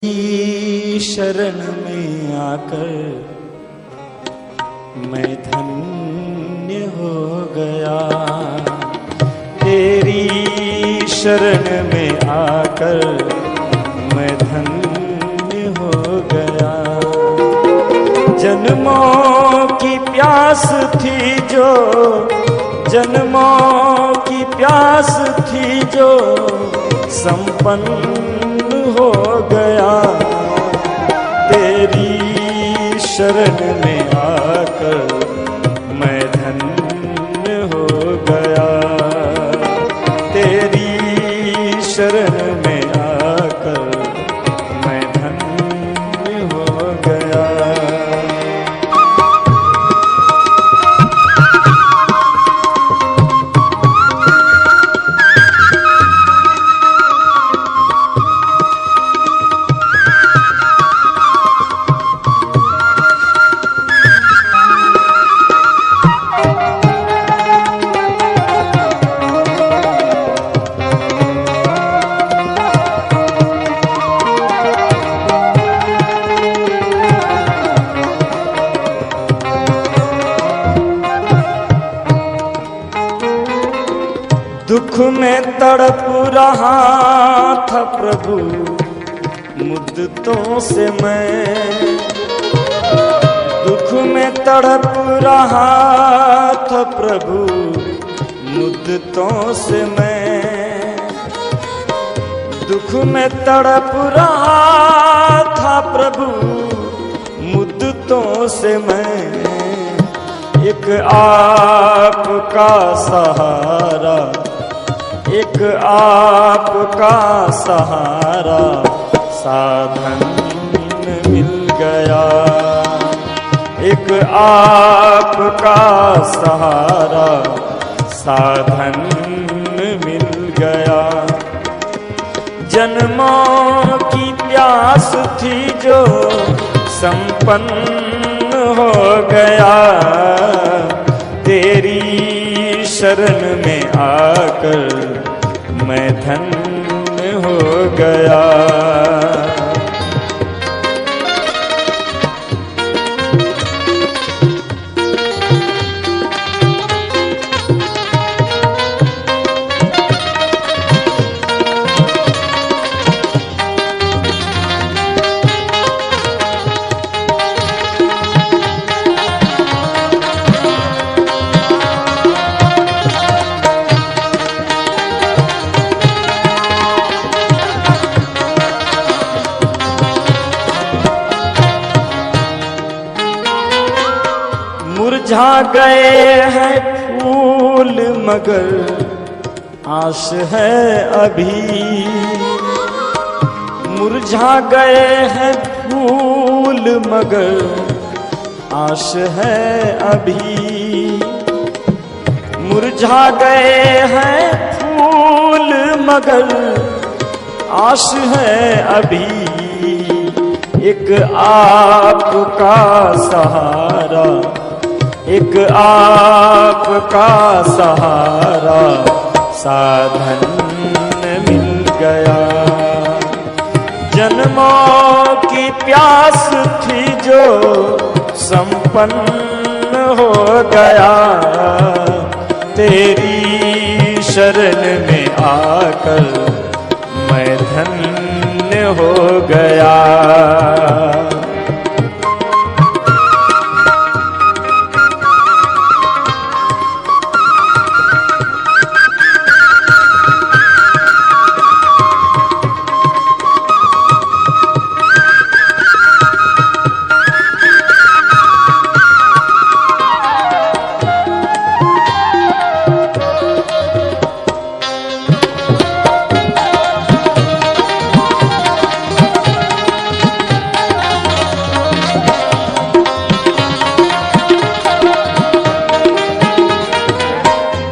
की शरण में आकर मैं धन्य हो गया। तेरी शरण में आकर मैं धन्य हो गया। जन्मों की प्यास थी जो, जन्मों की प्यास थी जो संपन्न हो गया। तेरी शरण में आकर मैं धन्य हो गया। तेरी शरण में आकर मैं धन्य हो गया। दुख में तड़प रहा था प्रभु मुद्दतों से मैं। दुख में तड़प रहा था प्रभु मुद्दतों से मैं। दुख में तड़प रहा था प्रभु मुद्दतों से मैं। एक आपका सहारा, एक आपका सहारा साधन मिल गया। एक आपका सहारा साधन मिल गया। जन्मों की प्यास थी जो संपन्न हो गया। तेरी शरण में आकर मैं धन्य हो गया। मुरझा गए हैं फूल मगर आस है अभी। मुरझा गए हैं फूल मगर आस है अभी। मुरझा गए हैं फूल मगर आस है अभी। एक आपका सहारा, एक आपका सहारा साधन मिल गया। जन्मों की प्यास थी जो संपन्न हो गया। तेरी शरण में आकर मैं धन्य हो गया।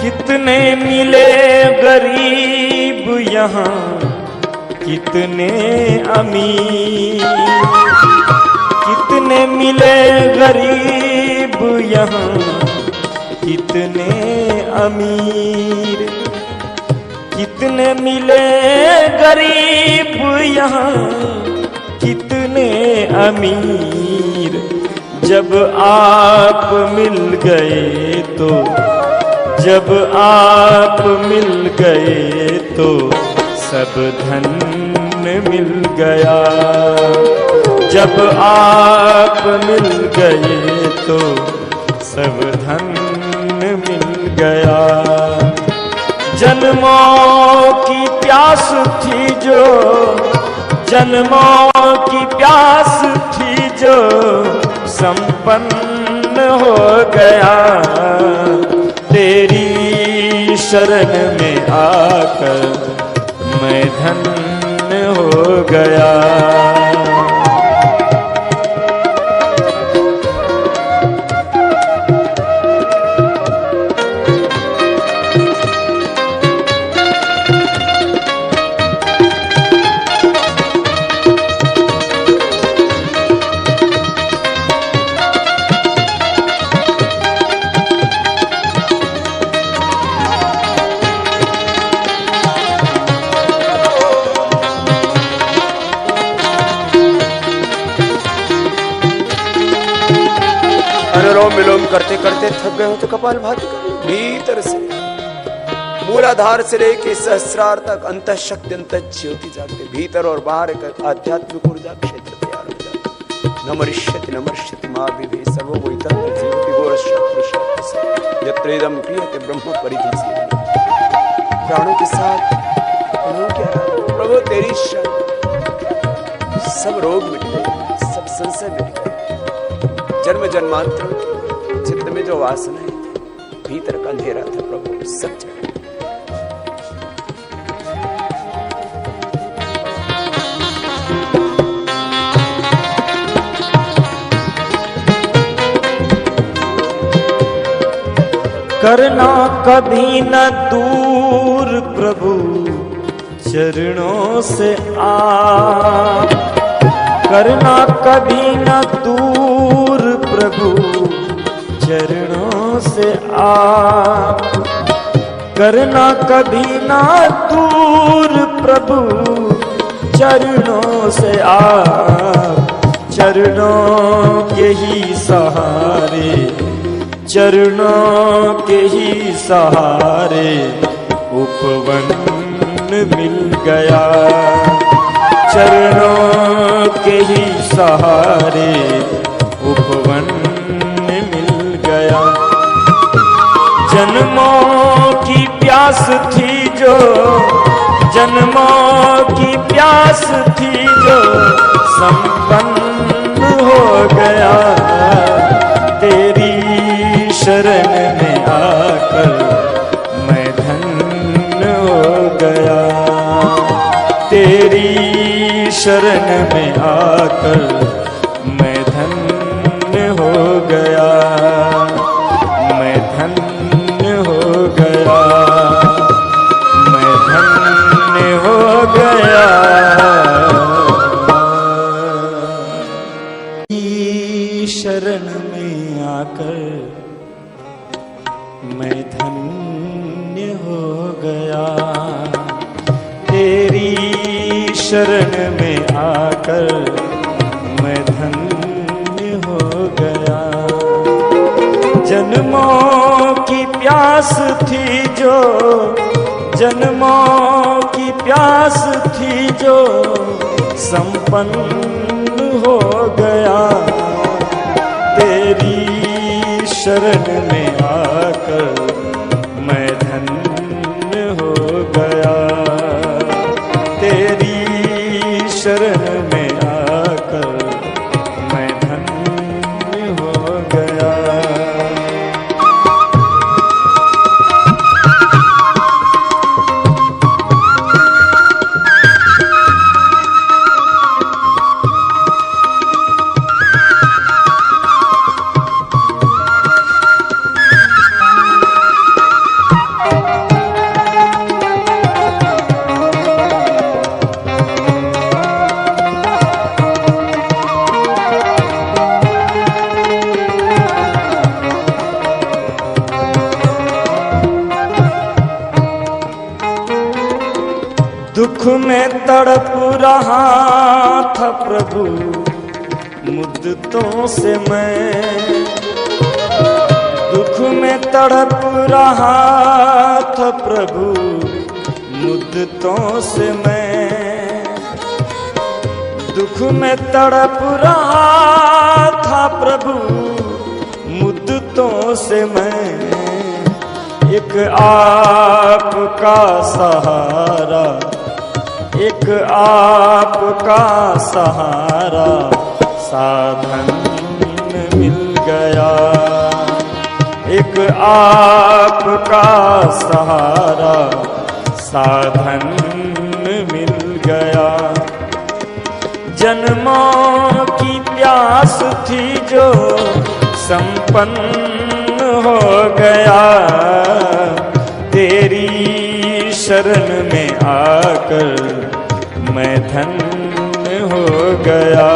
कितने मिले गरीब यहाँ, कितने अमीर। कितने मिले गरीब यहाँ, कितने अमीर। कितने मिले गरीब यहाँ, कितने अमीर जब आप मिल गए तो, जब आप मिल गए तो सब धन मिल गया। जब आप मिल गए तो सब धन मिल गया। जन्मों की प्यास थी जो, जन्मों की प्यास थी जो संपन्न हो गया। तेरी शरण में आकर मैं धन्य हो गया। अनुलोम विलोम करते करते थक गए हो तो कपालभाति करो। भीतर से मूलाधार से लेके सहस्रार तक अंत शक्ति अंत ज्योति जागते, भीतर और बाहर एक आध्यात्मिक ऊर्जा क्षेत्र तैयार हो जाता। नमरिष्यति नमर्ष्यति मां विभे सर्वभूतं जीवति गोरक्षापुरुषात् यत्रेदं क्रियते ब्रह्म परिधि से। प्राणों के साथ प्रभु तेरी शरण, सब रोग मिट गए, सब संशय मिट गए। जन्म जन्मांतर चित्त में जो वासनाएं थी, भीतर का अंधेरा था, प्रभु सब जगह। करना कभी न दूर प्रभु चरणों से आप, करना कभी न दूर प्रभु चरणों से आप, करना कभी ना दूर प्रभु चरणों से आप। चरणों के ही सहारे, चरणों के ही सहारे उपवन मिल गया। चरणों के ही सहारे उपवन मिल गया। जन्मों की प्यास थी जो, जन्मों की प्यास थी जो संपन्न हो गया। तेरी शरण में आकर मैं धन्य हो गया। तेरी शरण में आकर मैं धन्य हो गया। मैं धन्य हो गया। मैं धन्य हो गया। शरण में आकर मैं धन्य हो गया। तेरी शरण में आकर मैं धन्य हो गया। जन्मों की प्यास थी जो, जन्मों की प्यास थी जो संपन्न हो गया। तेरी शरण में आकर मैं धन्य हो गया। तेरी शरण में आकर मैं धन्य हो गया। प्रभु मुद्दतों से मैं, दुख में तड़प रहा था प्रभु मुद्दतों से मैं, दुख में तड़प रहा था प्रभु मुद्दतों से मैं। एक आपका सहारा, एक आपका सहारा साधन मिल गया, एक आपका सहारा साधन मिल गया। जन्मों की प्यास थी जो संपन्न हो गया, तेरी शरण में आकर मैं धन्य हो गया।